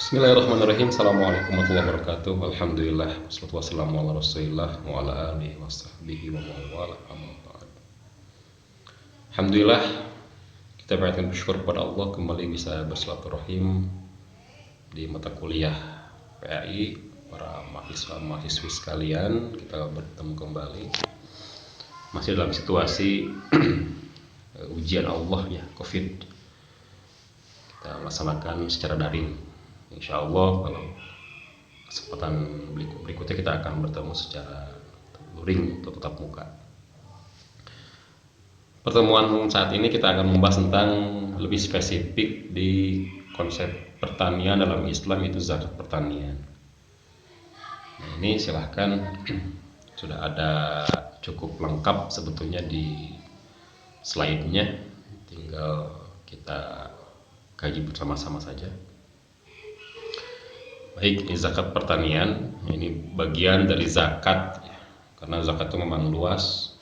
Bismillahirrahmanirrahim. Assalamualaikum warahmatullahi wabarakatuh. Alhamdulillah. Wassalatu wassalamu ala rasulillah wa ala alihi wa sahbihi wa mawala amma ba'd. Alhamdulillah, kita panjatkan bersyukur kepada Allah kembali bisa bersilaturahim di mata kuliah PAI. Para mahasiswa-mahasiswi sekalian, kita bertemu kembali masih dalam situasi ujian Allah ya, COVID. Kita melaksanakan secara daring. Insya Allah kalau kesempatan berikutnya kita akan bertemu secara luring atau tatap muka. Pertemuan saat ini kita akan membahas tentang lebih spesifik di konsep pertanian dalam Islam, itu zakat pertanian. Nah, ini silahkan sudah ada cukup lengkap sebetulnya di slide-nya, tinggal kita kaji bersama-sama saja. Baik, ini zakat pertanian, ini bagian dari zakat ya. Karena zakat itu memang luas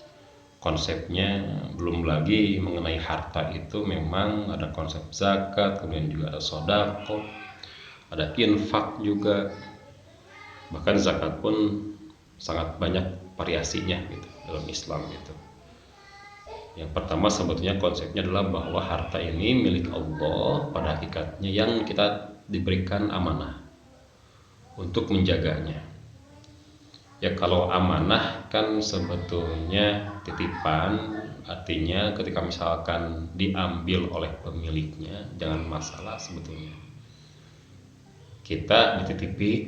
konsepnya, belum lagi mengenai harta itu memang ada konsep zakat, kemudian juga ada sodako, ada infak juga, bahkan zakat pun sangat banyak variasinya gitu dalam Islam gitu. Yang pertama sebetulnya konsepnya adalah bahwa harta ini milik Allah pada hakikatnya, yang kita diberikan amanah untuk menjaganya. Ya, kalau amanah kan sebetulnya titipan, artinya ketika misalkan diambil oleh pemiliknya jangan masalah sebetulnya. Kita dititipi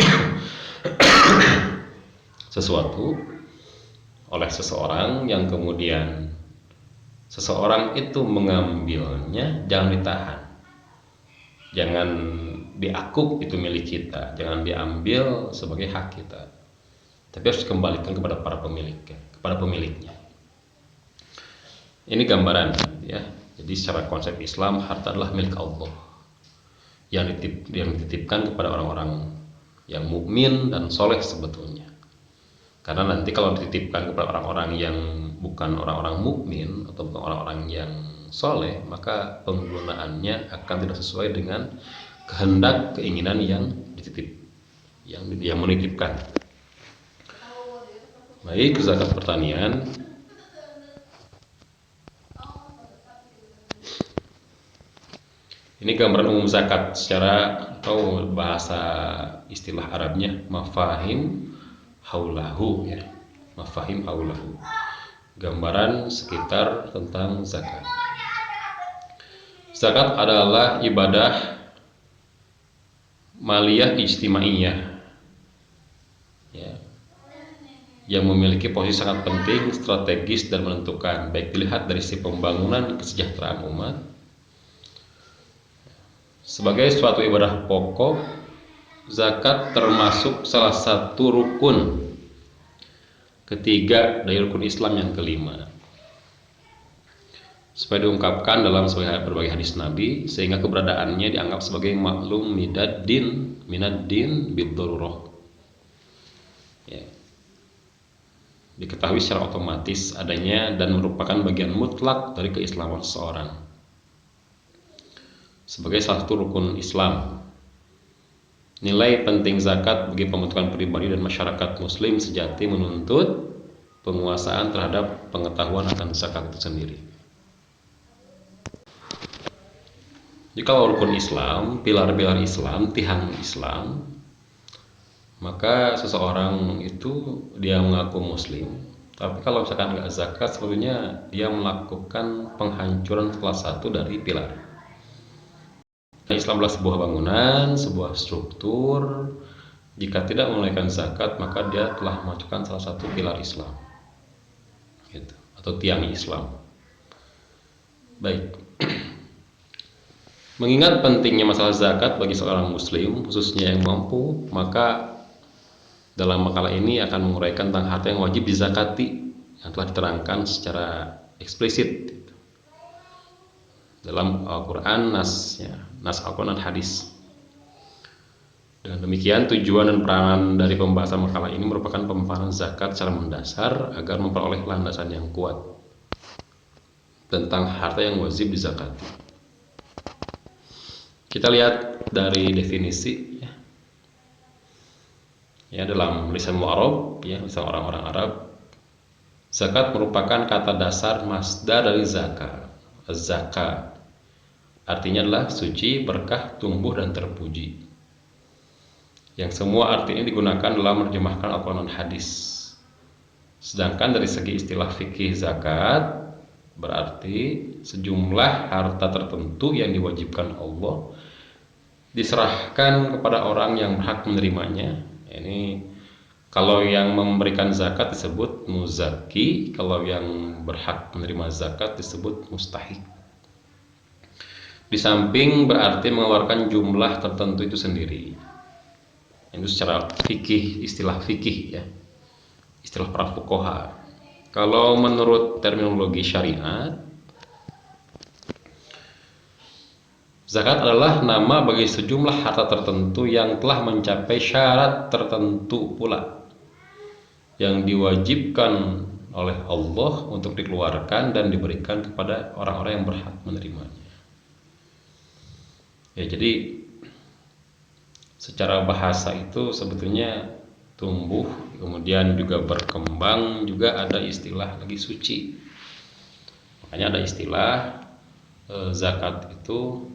sesuatu oleh seseorang yang kemudian seseorang itu mengambilnya, jangan ditahan, jangan diakuk itu milik kita, jangan diambil sebagai hak kita, tapi harus dikembalikan kepada para pemiliknya, kepada pemiliknya. Ini gambaran ya. Jadi secara konsep Islam, harta adalah milik Allah yang dititipkan kepada orang-orang yang mukmin dan soleh sebetulnya. Karena nanti kalau dititipkan kepada orang-orang yang bukan orang-orang mukmin atau bukan orang-orang yang soleh, maka penggunaannya akan tidak sesuai dengan kehendak keinginan yang dititip, yang menitipkan. Baik, zakat pertanian. Ini gambaran umum zakat secara atau bahasa istilah Arabnya mafahim haulahu ya. Mafahim haulahu. Gambaran sekitar tentang zakat. Zakat adalah ibadah maliyah ijtimaiyah ya, yang memiliki posisi sangat penting, strategis dan menentukan, baik dilihat dari sisi pembangunan kesejahteraan umat sebagai suatu ibadah pokok. Zakat termasuk salah satu rukun ketiga dari rukun Islam yang kelima, supaya diungkapkan dalam berbagai hadis Nabi, sehingga keberadaannya dianggap sebagai maklum minad din bid-darurah ya. Diketahui secara otomatis adanya dan merupakan bagian mutlak dari keislaman seseorang sebagai salah satu rukun Islam. Nilai penting zakat bagi pembentukan pribadi dan masyarakat muslim sejati menuntut penguasaan terhadap pengetahuan akan zakat itu sendiri. Jika rukun Islam, pilar-pilar Islam, tiang Islam, maka seseorang itu dia mengaku muslim, tapi kalau misalkan nggak zakat, sebetulnya dia melakukan penghancuran salah satu dari pilar. Islam adalah sebuah bangunan, sebuah struktur. Jika tidak menunaikan zakat, maka dia telah memajukan salah satu pilar Islam gitu, atau tiang Islam. Baik. Mengingat pentingnya masalah zakat bagi seorang muslim, khususnya yang mampu, maka dalam makalah ini akan menguraikan tentang harta yang wajib dizakati yang telah diterangkan secara eksplisit dalam Al-Quran, nas Al-Quran dan hadis. Dan demikian tujuan dan peranan dari pembahasan makalah ini merupakan pemaparan zakat secara mendasar agar memperoleh landasan yang kuat tentang harta yang wajib dizakati. Kita lihat dari definisi ya. Ya, dalam lisan Arab, ya, lisan orang-orang Arab, zakat merupakan kata dasar masdar dari zakat. Az-zaka artinya adalah suci, berkah, tumbuh, dan terpuji. Yang semua arti ini digunakan dalam menerjemahkan Al-Quran dan hadis. Sedangkan dari segi istilah fikih zakat berarti sejumlah harta tertentu yang diwajibkan Allah diserahkan kepada orang yang berhak menerimanya. Ini kalau yang memberikan zakat disebut muzaki, kalau yang berhak menerima zakat disebut mustahik. Di samping berarti mengeluarkan jumlah tertentu itu sendiri. Itu secara fikih, istilah fikih ya, istilah para fuqaha. Kalau menurut terminologi syariat, zakat adalah nama bagi sejumlah harta tertentu yang telah mencapai syarat tertentu pula, yang diwajibkan oleh Allah untuk dikeluarkan dan diberikan kepada orang-orang yang berhak menerimanya. Ya, jadi secara bahasa itu sebetulnya tumbuh, kemudian juga berkembang, juga ada istilah lagi suci. Makanya ada istilah zakat itu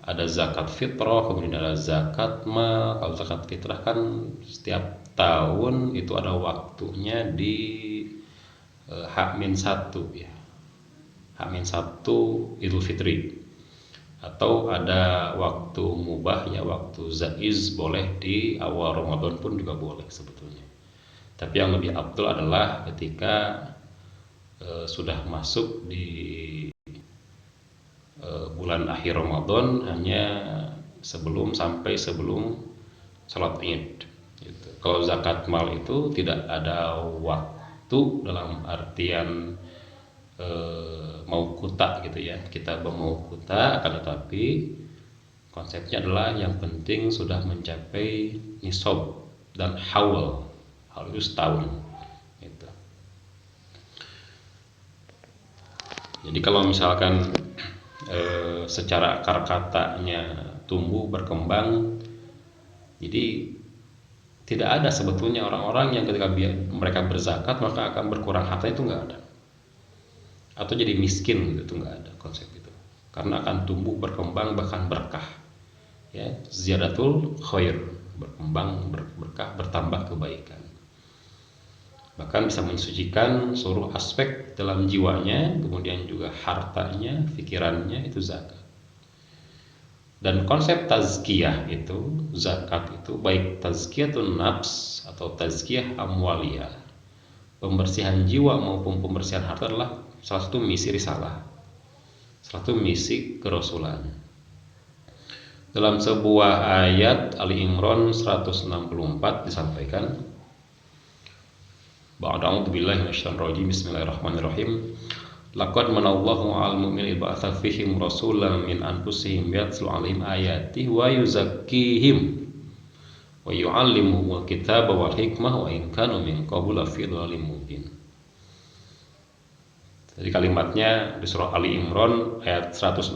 ada zakat fitrah, kemudian ada zakat mal. Kalau zakat fitrah kan setiap tahun itu ada waktunya di H-1 ya, H-1 Idul Fitri, atau ada waktu mubah ya, waktu zaiz, boleh di awal Ramadan pun juga boleh sebetulnya. Tapi yang lebih afdal adalah ketika sudah masuk di bulan akhir Ramadan, hanya sampai sebelum salat Id gitu. Kalau zakat mal itu tidak ada waktu dalam artian mau kuta gitu ya, kita mau kuta, akan tetapi konsepnya adalah yang penting sudah mencapai nisab dan haul itu setahun gitu. Jadi kalau misalkan secara akar katanya tumbuh berkembang, jadi tidak ada sebetulnya orang-orang yang ketika mereka berzakat maka akan berkurang harta, itu nggak ada, atau jadi miskin gitu, nggak ada konsep itu, karena akan tumbuh berkembang bahkan berkah ya, ziyadatul khair, berkembang berkah, bertambah kebaikan, bahkan bisa mensucikan seluruh aspek dalam jiwanya, kemudian juga hartanya, pikirannya, itu zakat. Dan konsep tazkiyah itu, zakat itu baik tazkiyatun nafs atau tazkiyah amwaliyah, pembersihan jiwa maupun pembersihan harta, adalah salah satu misi risalah, salah satu misi kerasulan. Dalam sebuah ayat Ali Imran 164 disampaikan, Ba'da'udzu billahi minasyaitonir rajim, bismillahirrahmanirrahim. Laqad manallahu 'alal mu'minina idh ba'atsa fihim rasulan min anfusihim yatlu 'alaihim ayatihi wa yuzakkihim wa yu'allimuhumul kitaba wal hikmah wa in kanu min qablu lafi dhalalin mubin. Jadi kalimatnya di surah Ali Imran ayat 164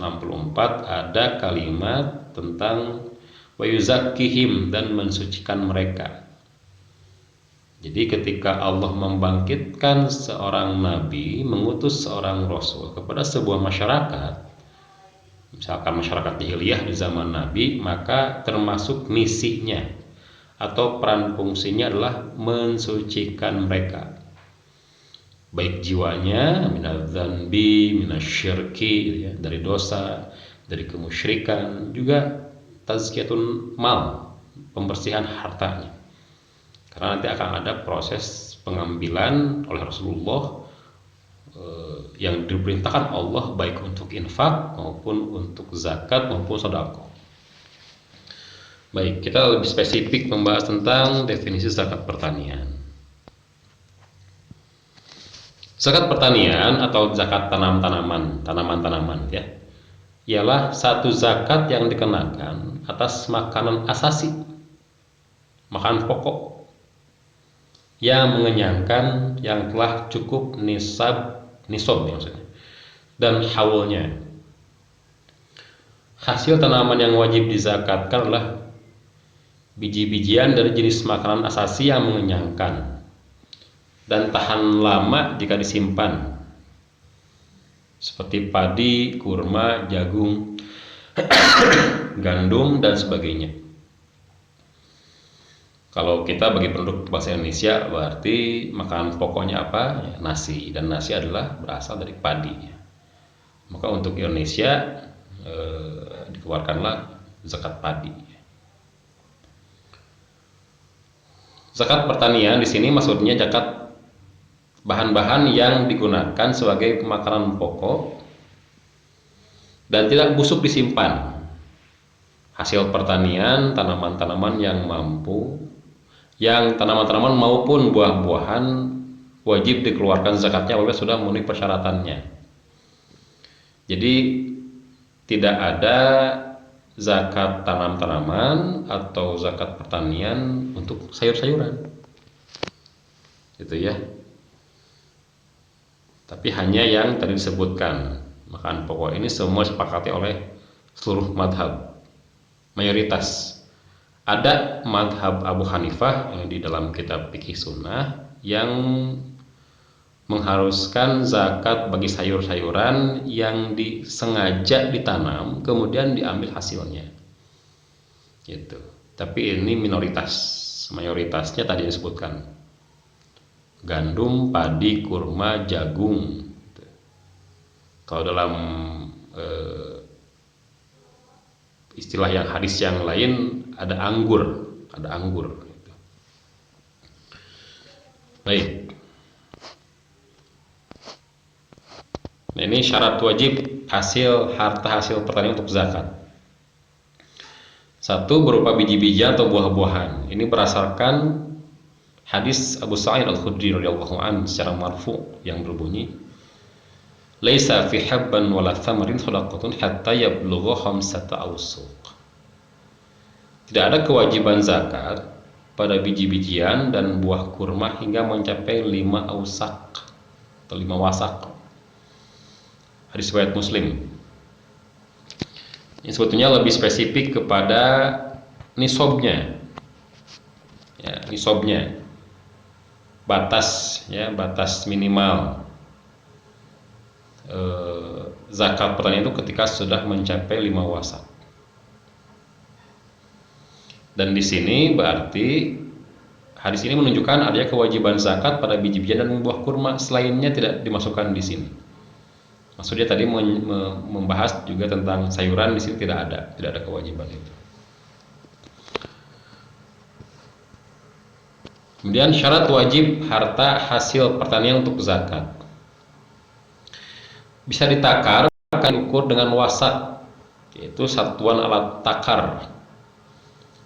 ada kalimat tentang wa yuzakkihim, dan mensucikan mereka. Jadi ketika Allah membangkitkan seorang nabi, mengutus seorang rasul kepada sebuah masyarakat, misalkan masyarakat jahiliyah di zaman nabi, maka termasuk misinya atau peran fungsinya adalah mensucikan mereka, baik jiwanya minadzanbi, minasyirki ya, dari dosa, dari kemusyrikan, juga tazkiyatun mal, pembersihan hartanya. Karena nanti akan ada proses pengambilan oleh Rasulullah yang diperintahkan Allah, baik untuk infak maupun untuk zakat maupun sedekah. Baik, kita lebih spesifik membahas tentang definisi zakat pertanian. Zakat pertanian atau zakat tanaman-tanaman ya, ialah satu zakat yang dikenakan atas makanan asasi, makanan pokok yang mengenyangkan, yang telah cukup nisab maksudnya, dan haulnya. Hasil tanaman yang wajib dizakatkan adalah biji-bijian dari jenis makanan asasi yang mengenyangkan dan tahan lama jika disimpan, seperti padi, kurma, jagung, gandum, dan sebagainya. Kalau kita bagi penduduk bahasa Indonesia berarti makanan pokoknya apa? Ya, nasi, dan nasi adalah berasal dari padi. Maka untuk Indonesia dikeluarkanlah zakat padi. Zakat pertanian di sini maksudnya zakat bahan-bahan yang digunakan sebagai makanan pokok dan tidak busuk disimpan. Hasil pertanian, tanaman-tanaman yang tanaman-tanaman maupun buah-buahan wajib dikeluarkan zakatnya apabila sudah memenuhi persyaratannya. Jadi tidak ada zakat tanam-tanaman atau zakat pertanian untuk sayur-sayuran, gitu ya. Tapi hanya yang tadi disebutkan makanan pokok ini semua disepakati oleh seluruh madhab, mayoritas. Ada madhab Abu Hanifah yang di dalam kitab Fikih Sunnah yang mengharuskan zakat bagi sayur-sayuran yang disengaja ditanam kemudian diambil hasilnya, gitu. Tapi ini minoritas, mayoritasnya tadi disebutkan gandum, padi, kurma, jagung. Kalau dalam istilah yang hadis yang lain ada anggur, gitu. Baik. Nah, ini syarat wajib harta hasil pertanian untuk zakat. Satu, berupa biji-bijian atau buah-buahan. Ini berdasarkan hadis Abu Sa'id Al-Khudri radhiyallahu anhu secara marfu yang berbunyi, "Laisa fi habban wala thamarin sadaqatun hatta yablugha khamsata awsuq." Tidak ada kewajiban zakat pada biji-bijian dan buah kurma hingga mencapai 5 ausak atau 5 wasak. Hadis riwayat Muslim. Ini sebetulnya lebih spesifik kepada nisabnya. Ya, nisabnya. Batas minimal zakat pertanian itu ketika sudah mencapai 5 wasak. Dan di sini berarti hadis ini menunjukkan adanya kewajiban zakat pada biji-bijian dan buah kurma, selainnya tidak dimasukkan di sini. Maksudnya tadi membahas juga tentang sayuran, di sini tidak ada kewajiban itu. Kemudian syarat wajib harta hasil pertanian untuk zakat. Bisa ditakar, akan diukur dengan wasak, yaitu satuan alat takar.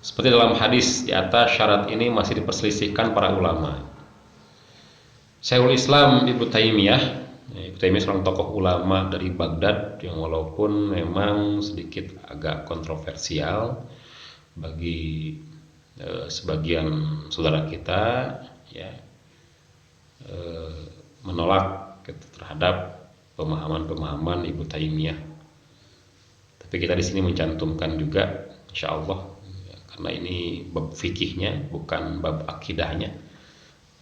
Seperti dalam hadis di atas, syarat ini masih diperselisihkan para ulama. Syekhul Islam Ibnu Taimiyah seorang tokoh ulama dari Baghdad yang walaupun memang sedikit agak kontroversial bagi sebagian saudara kita, ya, menolak terhadap pemahaman Ibnu Taimiyah. Tapi kita di sini mencantumkan juga, insya Allah, ya, karena ini bab fikihnya bukan bab akidahnya.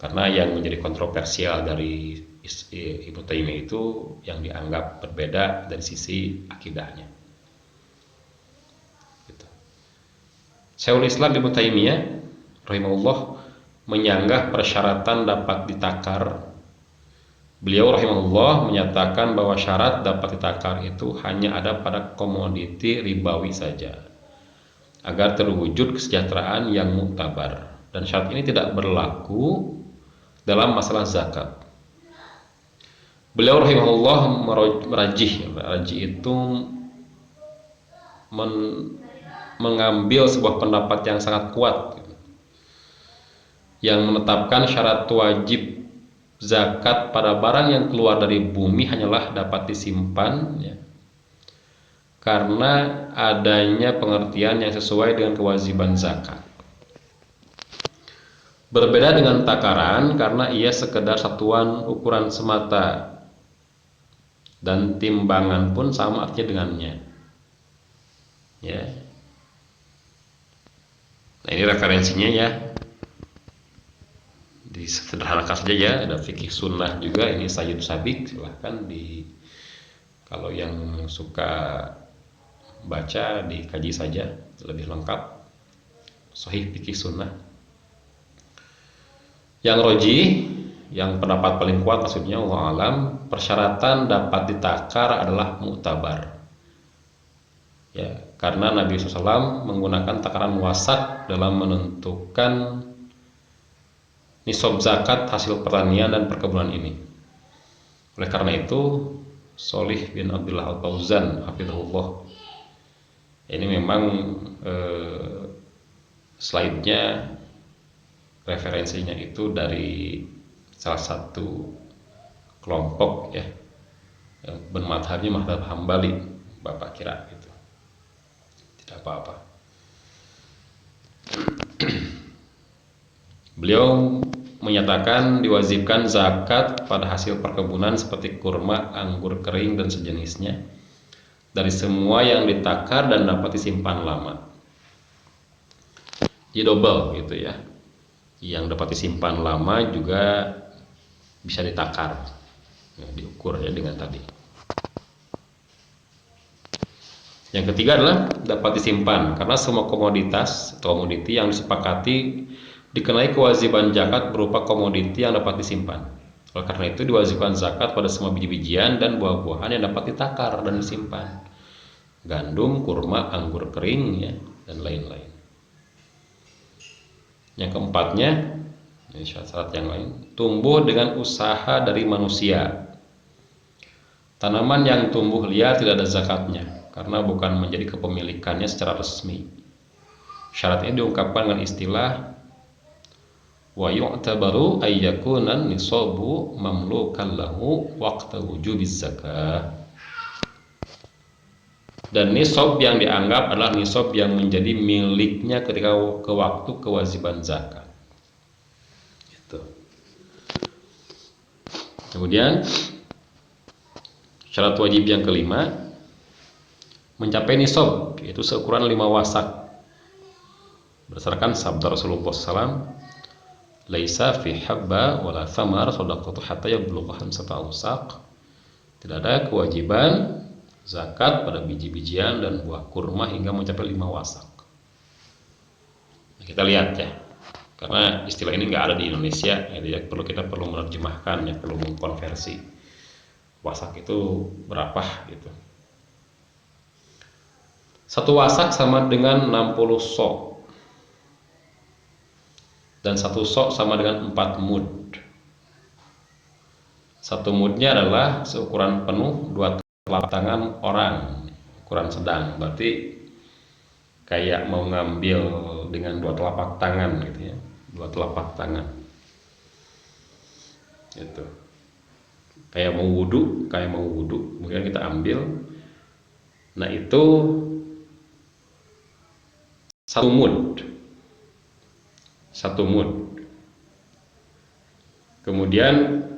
Karena yang menjadi kontroversial dari Ibnu Taimiyah itu yang dianggap berbeda dari sisi akidahnya. Gitu. Syekhul Islam Ibnu Taimiyah rahimahullah menyanggah persyaratan dapat ditakar. Beliau rahimahullah menyatakan bahwa syarat dapat ditakar itu hanya ada pada komoditi ribawi saja, agar terwujud kesejahteraan yang muktabar. Dan syarat ini tidak berlaku dalam masalah zakat. Beliau rahimahullah merajih itu mengambil sebuah pendapat yang sangat kuat yang menetapkan syarat wajib zakat pada barang yang keluar dari bumi hanyalah dapat disimpan, ya, karena adanya pengertian yang sesuai dengan kewajiban zakat. Berbeda dengan takaran karena ia sekedar satuan ukuran semata dan timbangan pun sama artinya dengannya. Ya. Nah, ini Ini referensinya ya, disederhanakan saja ya, ada fikih sunnah juga, ini Sayyid Sabiq, silahkan kalau yang suka baca dikaji saja lebih lengkap Sahih fikih sunnah. Yang roji, yang pendapat paling kuat maksudnya Allah alam, persyaratan dapat ditakar adalah mu'tabar ya, karena Nabi SAW menggunakan takaran wasak dalam menentukan nisab zakat hasil pertanian dan perkebunan ini. Oleh karena itu Sholih bin Abdullah Al-Fauzan hafizahullah, ini memang slide-nya referensinya itu dari salah satu kelompok ya, yang bermadhabnya madhab Hambali, Bapak kira gitu, tidak apa-apa. Beliau menyatakan diwajibkan zakat pada hasil perkebunan seperti kurma, anggur kering dan sejenisnya dari semua yang ditakar dan dapat disimpan lama. Jadi double gitu ya, yang dapat disimpan lama juga bisa ditakar ya, diukur ya dengan tadi. Yang ketiga adalah dapat disimpan, karena semua komoditas atau komoditi yang disepakati dikenai kewajiban zakat berupa komoditi yang dapat disimpan. Oleh karena itu diwajibkan zakat pada semua biji-bijian dan buah-buahan yang dapat ditakar dan disimpan, gandum, kurma, anggur kering ya, dan lain-lain. Yang keempatnya, ini syarat yang lain, tumbuh dengan usaha dari manusia. Tanaman yang tumbuh liar tidak ada zakatnya karena bukan menjadi kepemilikannya secara resmi. Syarat ini diungkapkan dengan istilah wa yu'tabaru ayyakunan nisabu mamlukan lahu waqta wujubiz zakah. Dan nisab yang dianggap adalah nisab yang menjadi miliknya ketika ke waktu kewajiban zakat. Gitu. Kemudian syarat wajib yang kelima, mencapai nisab, yaitu seukuran 5 wasak. Berdasarkan sabda Rasulullah SAW, laisa fi habba wala thamar shadaqatu hatta yablugha khamsata awsaq. Tidak ada kewajiban zakat pada biji-bijian dan buah kurma hingga mencapai 5 wasak. Nah, kita lihat ya, karena istilah ini nggak ada di Indonesia, jadi kita perlu menerjemahkan ya, perlu mengkonversi wasak itu berapa gitu. 1 wasak sama dengan 60 sok, dan 1 sok sama dengan 4 mud. 1 mudnya adalah seukuran penuh 2 telapak tangan orang, ukuran sedang, berarti kayak mau ngambil dengan 2 telapak tangan gitu ya, 2 telapak tangan gitu, kayak mau wudhu, kemudian kita ambil. Nah itu 1 mud, 1 mud. Kemudian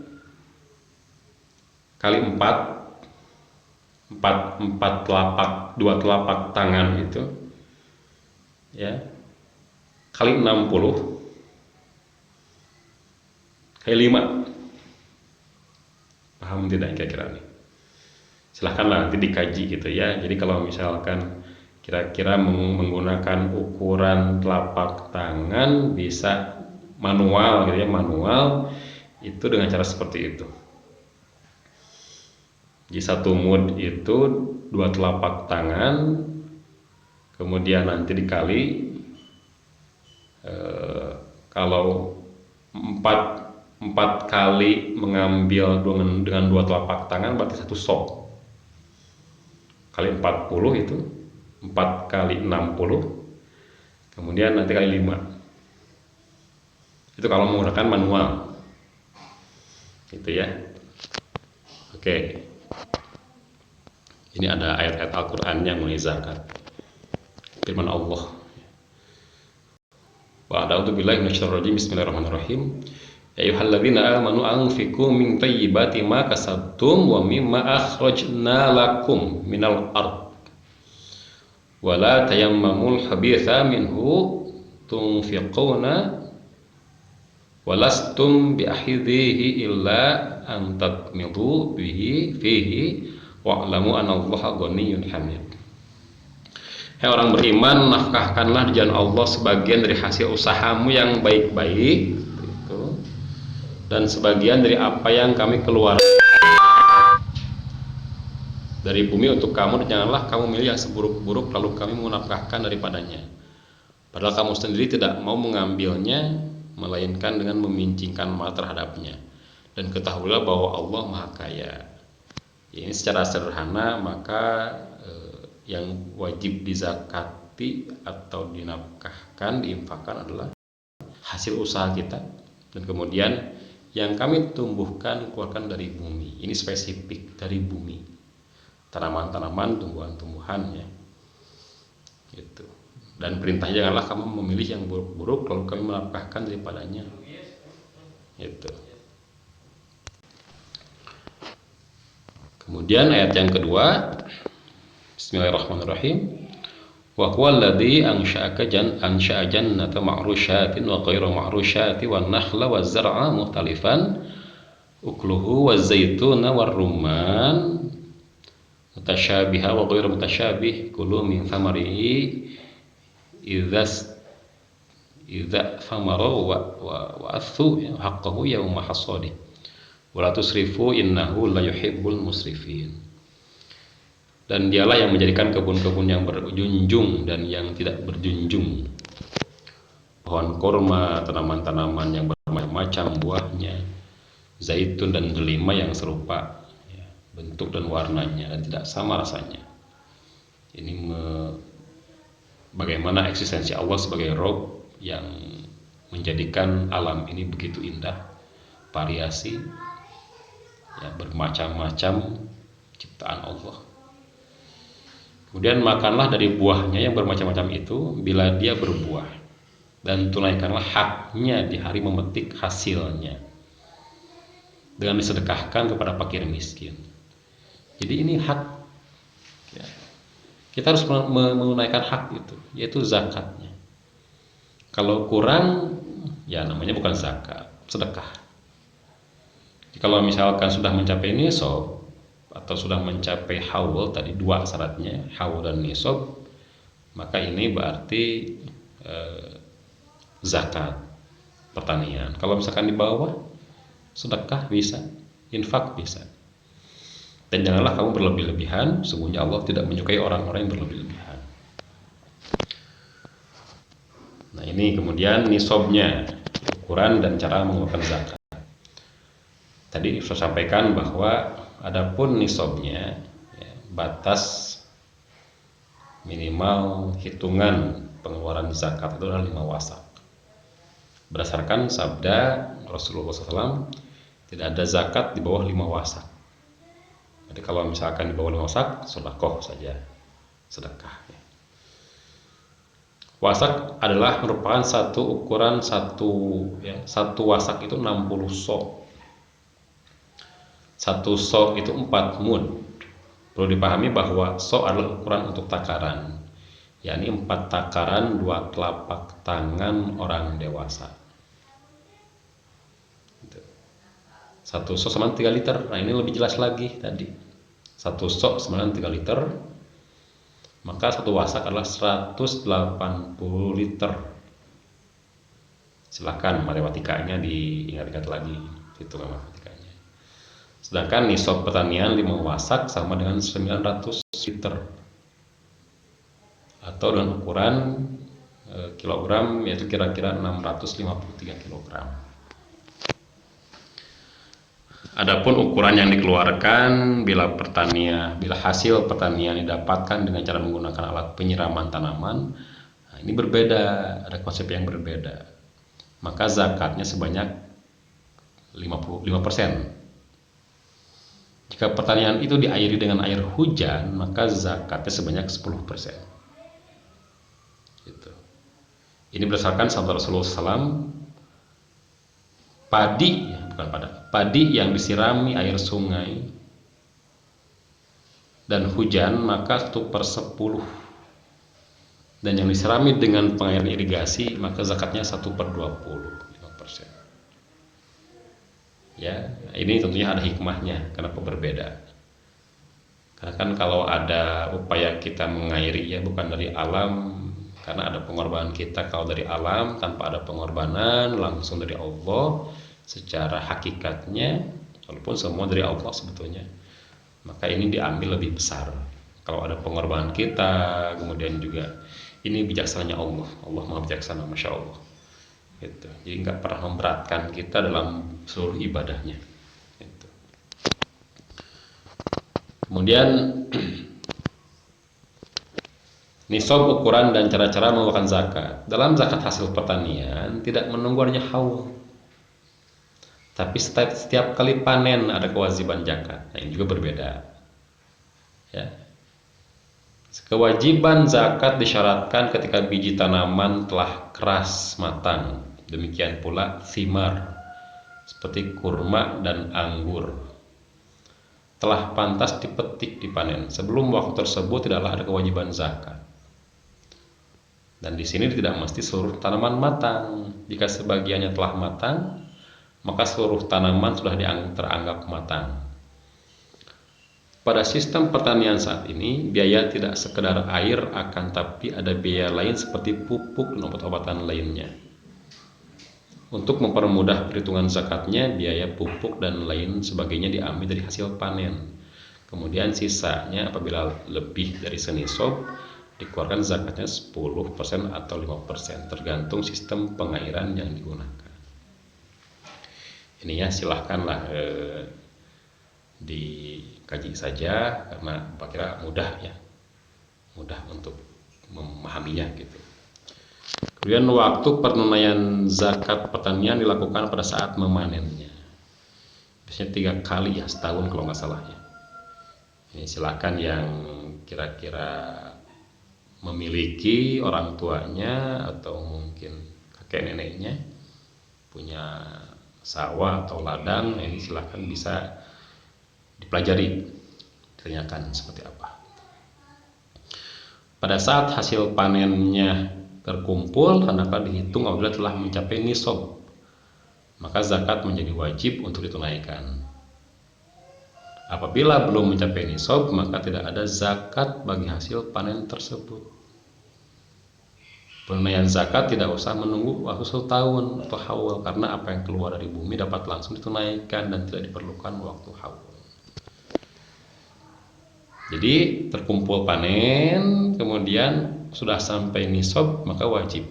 kali 4 telapak, 2 telapak tangan itu ya, kali 60 kali 5. Paham tidak kira-kira nih? Silahkanlah nanti dikaji gitu ya. Jadi kalau misalkan kira-kira menggunakan ukuran telapak tangan, bisa manual gitu ya, manual itu dengan cara seperti itu. Jadi 1 mud itu 2 telapak tangan, kemudian nanti dikali kalau 4 kali mengambil dengan 2 telapak tangan berarti 1 sok, kali 40 itu 4 kali 60, kemudian nanti kali 5. Itu kalau menggunakan manual gitu ya. Oke. Ini ada ayat-ayat Al-Quran yang mengenai zakat. Firman Allah, A'udzubillahi minasyaitonir rajim. Bismillahirrahmanirrahim. Ya ayyuhalladzina amanu anfiqu min thayyibati ma kasabtum wa mimma akhrajna lakum minal ard wa la tayammamul khabitha minhu tunfiquna walastum biakhidhihi illa an takmidu bihi fihi wa'lamu anallaha ghaniyyun hamid. Hai orang beriman, nafkahkanlah di jalan Allah sebagian dari hasil usahamu yang baik-baik itu, dan sebagian dari apa yang kami keluarkan dari bumi untuk kamu, dan janganlah kamu milih yang seburuk-buruk lalu kami menafkahkan daripadanya, padahal kamu sendiri tidak mau mengambilnya melainkan dengan memincingkan mata terhadapnya, dan ketahuilah bahwa Allah Maha Kaya. Ini secara sederhana, maka yang wajib dizakati atau dinafkahkan, diinfakkan adalah hasil usaha kita, dan kemudian yang kami tumbuhkan, keluarkan dari bumi. Ini spesifik dari bumi, tanaman-tanaman, tumbuhan-tumbuhan ya, gitu. Dan perintahnya janganlah kamu memilih yang buruk-buruk lalu kami menafkahkan daripadanya, gitu. Kemudian ayat yang kedua, Bismillahirrahmanirrahim. Wa huwa alladzi ansha'a jannata ma'rusyatin wa ghayra ma'rusyati wan nakhla waz zar'a mukhtalifan ukluhu waz zaituna war rumman mutasyabiha wa ghayra mutasyabih kulu min thamarihi idza famara wa athu haqqahu yawma hasadi wa la tusrifu innahu la yuhibbul musrifin. Dan dialah yang menjadikan kebun-kebun yang berjunjung dan yang tidak berjunjung, pohon kurma, tanaman-tanaman yang bermacam-macam buahnya, zaitun dan delima yang serupa ya, bentuk dan warnanya dan tidak sama rasanya. Ini bagaimana eksistensi Allah sebagai Rabb yang menjadikan alam ini begitu indah, variasi ya, bermacam-macam ciptaan Allah. Kemudian makanlah dari buahnya yang bermacam-macam itu bila dia berbuah, dan tunaikanlah haknya di hari memetik hasilnya dengan disedekahkan kepada fakir miskin. Jadi ini hak ya. Kita harus menunaikan hak itu, yaitu zakatnya. Kalau kurang ya namanya bukan zakat, sedekah. Kalau misalkan sudah mencapai nisab atau sudah mencapai haul, tadi dua syaratnya, haul dan nisab, maka ini berarti zakat pertanian. Kalau misalkan di bawah, sedekah bisa, infak bisa. Dan janganlah kamu berlebih-lebihan, sesungguhnya Allah tidak menyukai orang-orang yang berlebih-lebihan. Nah ini kemudian nisabnya, ukuran dan cara mengeluarkan zakat. Tadi saya sampaikan bahwa adapun nisabnya ya, batas minimal hitungan pengeluaran zakat itu adalah 5 wasak. Berdasarkan sabda Rasulullah SAW, tidak ada zakat di bawah 5 wasak. Jadi kalau misalkan di bawah 5 wasak, sedekah saja, sedekah. Ya. Wasak adalah merupakan satu ukuran satu wasak itu 60 sok. Satu sok itu 4 mud. Perlu dipahami bahwa sok adalah ukuran untuk takaran, yakni 4 takaran 2 telapak tangan orang dewasa. Satu sok sama 3 liter. Nah ini lebih jelas lagi tadi. Satu sok sama 3 liter. Maka satu wasak adalah 180 liter. Silakan matematikanya diingat-ingat lagi, hitungan matematikanya. Sedangkan nisab pertanian 5 wasak sama dengan 900 liter. Atau dengan ukuran kilogram yaitu kira-kira 653 kilogram. Adapun ukuran yang dikeluarkan bila hasil pertanian didapatkan dengan cara menggunakan alat penyiraman tanaman, nah ini berbeda, ada konsep yang berbeda. Maka zakatnya sebanyak 55%. Jika pertanian itu diairi dengan air hujan, maka zakatnya sebanyak 10%. Gitu. Ini berdasarkan sabda Rasulullah SAW, padi yang disirami air sungai dan hujan, maka 1/10 dan yang disirami dengan pengairan irigasi, maka zakatnya 1/25%. Ya, ini tentunya ada hikmahnya. Kenapa berbeda? Karena kan kalau ada upaya kita mengairi ya bukan dari alam, karena ada pengorbanan kita. Kalau dari alam tanpa ada pengorbanan langsung dari Allah, secara hakikatnya walaupun semua dari Allah sebetulnya, maka ini diambil lebih besar. Kalau ada pengorbanan kita, kemudian juga ini bijaksananya Allah. Allah maha bijaksana, masya Allah. Gitu. Jadi nggak pernah memberatkan kita dalam seluruh ibadahnya. Gitu. Kemudian nisab, ukuran dan cara-cara mengeluarkan zakat. Dalam zakat hasil pertanian tidak menunggu adanya haul, tapi setiap kali panen ada kewajiban zakat. Nah, ini juga berbeda. Ya. Kewajiban zakat disyaratkan ketika biji tanaman telah keras matang. Demikian pula thimar seperti kurma dan anggur telah pantas dipetik dipanen. Sebelum waktu tersebut tidaklah ada kewajiban zakat. Dan di sini tidak mesti seluruh tanaman matang. Jika sebagiannya telah matang, maka seluruh tanaman sudah teranggap matang. Pada sistem pertanian saat ini, biaya tidak sekedar air, akan tapi ada biaya lain seperti pupuk dan obat-obatan lainnya. Untuk mempermudah perhitungan zakatnya, biaya pupuk dan lain sebagainya diambil dari hasil panen. Kemudian sisanya apabila lebih dari senisab, dikeluarkan zakatnya 10% atau 5%, tergantung sistem pengairan yang digunakan. Ini ya silahkanlah dikaji saja, karena Pak kira mudah ya, mudah untuk memahaminya gitu. Kemudian waktu penunaian zakat pertanian dilakukan pada saat memanennya. Biasanya 3 kali ya setahun kalau nggak salah ya. Ini silakan yang kira-kira memiliki orang tuanya atau mungkin kakek neneknya punya sawah atau ladang, ini silakan bisa dipelajari, ditanyakan seperti apa. Pada saat hasil panennya terkumpul, hendaklah dihitung apabila telah mencapai nisab, maka zakat menjadi wajib untuk ditunaikan. Apabila belum mencapai nisab, maka tidak ada zakat bagi hasil panen tersebut. Penunaian zakat tidak usah menunggu waktu 1 tahun atau haul, karena apa yang keluar dari bumi dapat langsung ditunaikan dan tidak diperlukan waktu haul. Jadi terkumpul panen, kemudian sudah sampai nisab, maka wajib.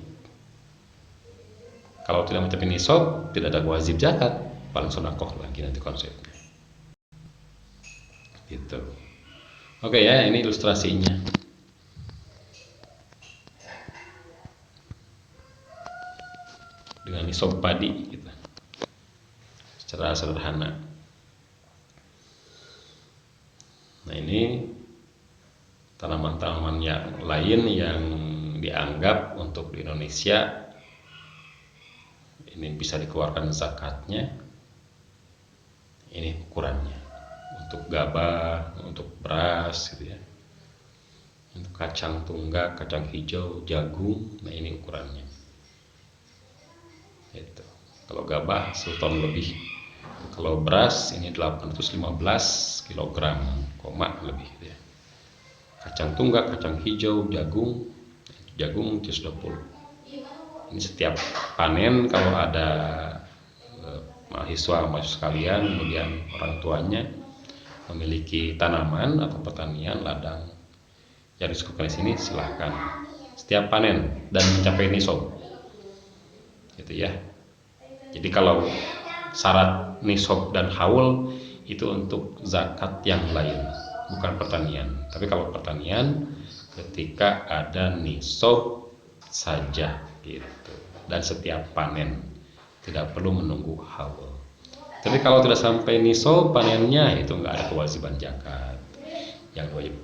Kalau tidak mencapai nisab, tidak ada wajib zakat, paling sedekah lagi nanti konsepnya. Gitu. Oke ya, ini ilustrasinya. Dengan nisab padi gitu. Secara sederhana. Nah, ini tanaman-tanaman yang lain yang dianggap untuk di Indonesia ini bisa dikeluarkan zakatnya. Ini ukurannya. Untuk gabah, untuk beras gitu ya. Untuk kacang tunggak, kacang hijau, jagung, nah ini ukurannya. Gitu. Kalau gabah 1 ton lebih. Kalau beras ini 815 kg, lebih gitu ya. Kacang tunggak, kacang hijau, jagung 120. Ini setiap panen kalau ada mahasiswa sekalian, kemudian orang tuanya memiliki tanaman atau pertanian ladang yang disebutkan di sini, silahkan setiap panen dan mencapai nisab, gitu ya. Jadi kalau syarat nisab dan haul itu untuk zakat yang lain, bukan pertanian. Tapi kalau pertanian ketika ada nisab saja gitu, dan setiap panen tidak perlu menunggu haul. Tapi kalau tidak sampai nisab panennya, itu nggak ada kewajiban zakat.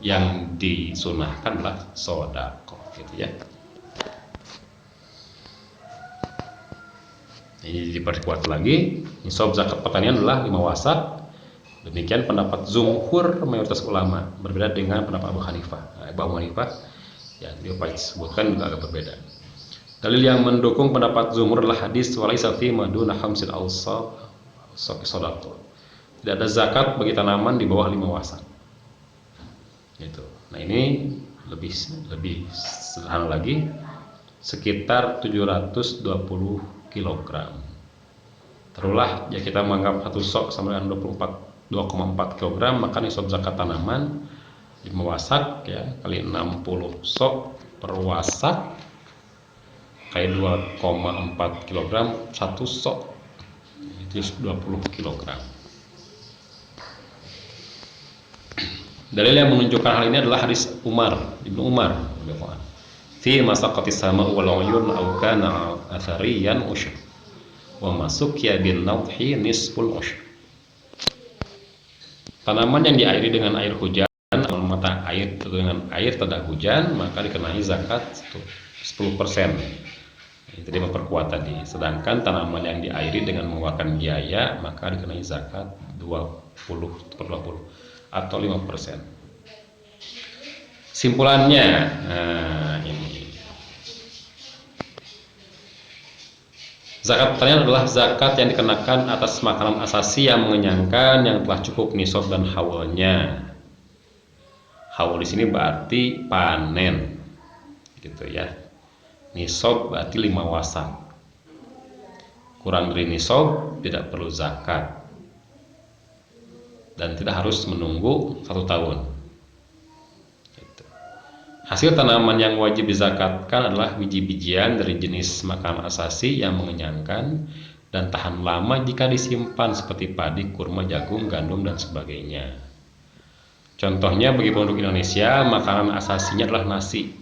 Yang disunahkanlah sedekah gitu ya. Ini diperkuat lagi, nisab zakat pertanian adalah 5 wasak. Demikian pendapat jumhur mayoritas ulama, berbeda dengan pendapat Abu Hanifah. Abu Hanifah Ya, dia sebutkan juga agak berbeda. Dalil yang mendukung pendapat jumhur adalah hadis walaisa fi maduna khamsil awsaq sadaqah. Tidak ada zakat bagi tanaman di bawah 5 wasak. Gitu. Nah, ini lebih sederhana lagi, sekitar 720 kg. Taruhlah ya kita menganggap satu sok sama dengan 2,4 kg, maka nisab zakat tanaman 5 wasak ya kali 60 sok per wasak kali 2,4 kg, satu sok itu 20 kg. Dalil yang menunjukkan hal ini adalah hadis Ibnu Umar fi masaqatis sama wal uyun aw kana athariyan ushr wa masukya bin nawhi nisful ushr. Tanaman yang diairi dengan air hujan atau mata air dengan air tidak hujan maka dikenai zakat 10%. Jadi memperkuat tadi. Sedangkan tanaman yang diairi dengan mengeluarkan biaya maka dikenai zakat 20/20 atau 5%. Simpulannya, ini zakat pertanian adalah zakat yang dikenakan atas makanan asasi yang mengenyangkan yang telah cukup nisab dan haulnya. Haul di sini berarti panen, gitu ya. Nisab berarti 5 wasak. Kurang dari nisab tidak perlu zakat dan tidak harus menunggu 1 tahun. Gitu. Hasil tanaman yang wajib dizakatkan adalah biji-bijian dari jenis makanan asasi yang mengenyangkan dan tahan lama jika disimpan seperti padi, kurma, jagung, gandum dan sebagainya. Contohnya bagi penduduk Indonesia makanan asasinya adalah nasi.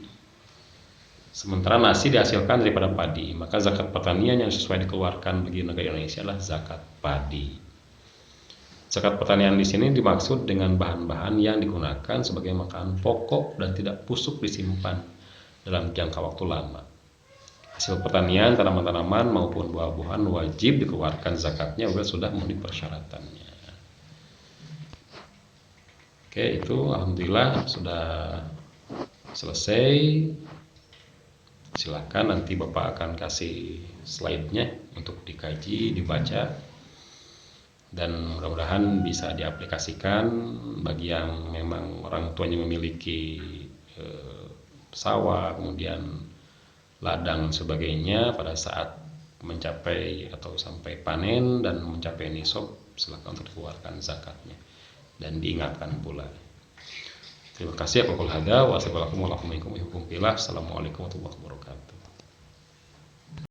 Sementara nasi dihasilkan daripada padi, maka zakat pertanian yang sesuai dikeluarkan bagi negara Indonesia adalah zakat padi. Zakat pertanian di sini dimaksud dengan bahan-bahan yang digunakan sebagai makanan pokok dan tidak busuk disimpan dalam jangka waktu lama. Hasil pertanian tanaman-tanaman maupun buah-buahan wajib dikeluarkan zakatnya apabila sudah memenuhi persyaratannya. Oke, itu alhamdulillah sudah selesai. Silakan nanti Bapak akan kasih slide-nya untuk dikaji, dibaca, dan mudah-mudahan bisa diaplikasikan bagi yang memang orang tuanya memiliki sawah, kemudian ladang dan sebagainya. Pada saat mencapai atau sampai panen dan mencapai nisab, silakan untuk dikeluarkan zakatnya dan diingatkan pula. Terima kasih. Aku Hada wa assalamualaikum warahmatullahi wabarakatuh.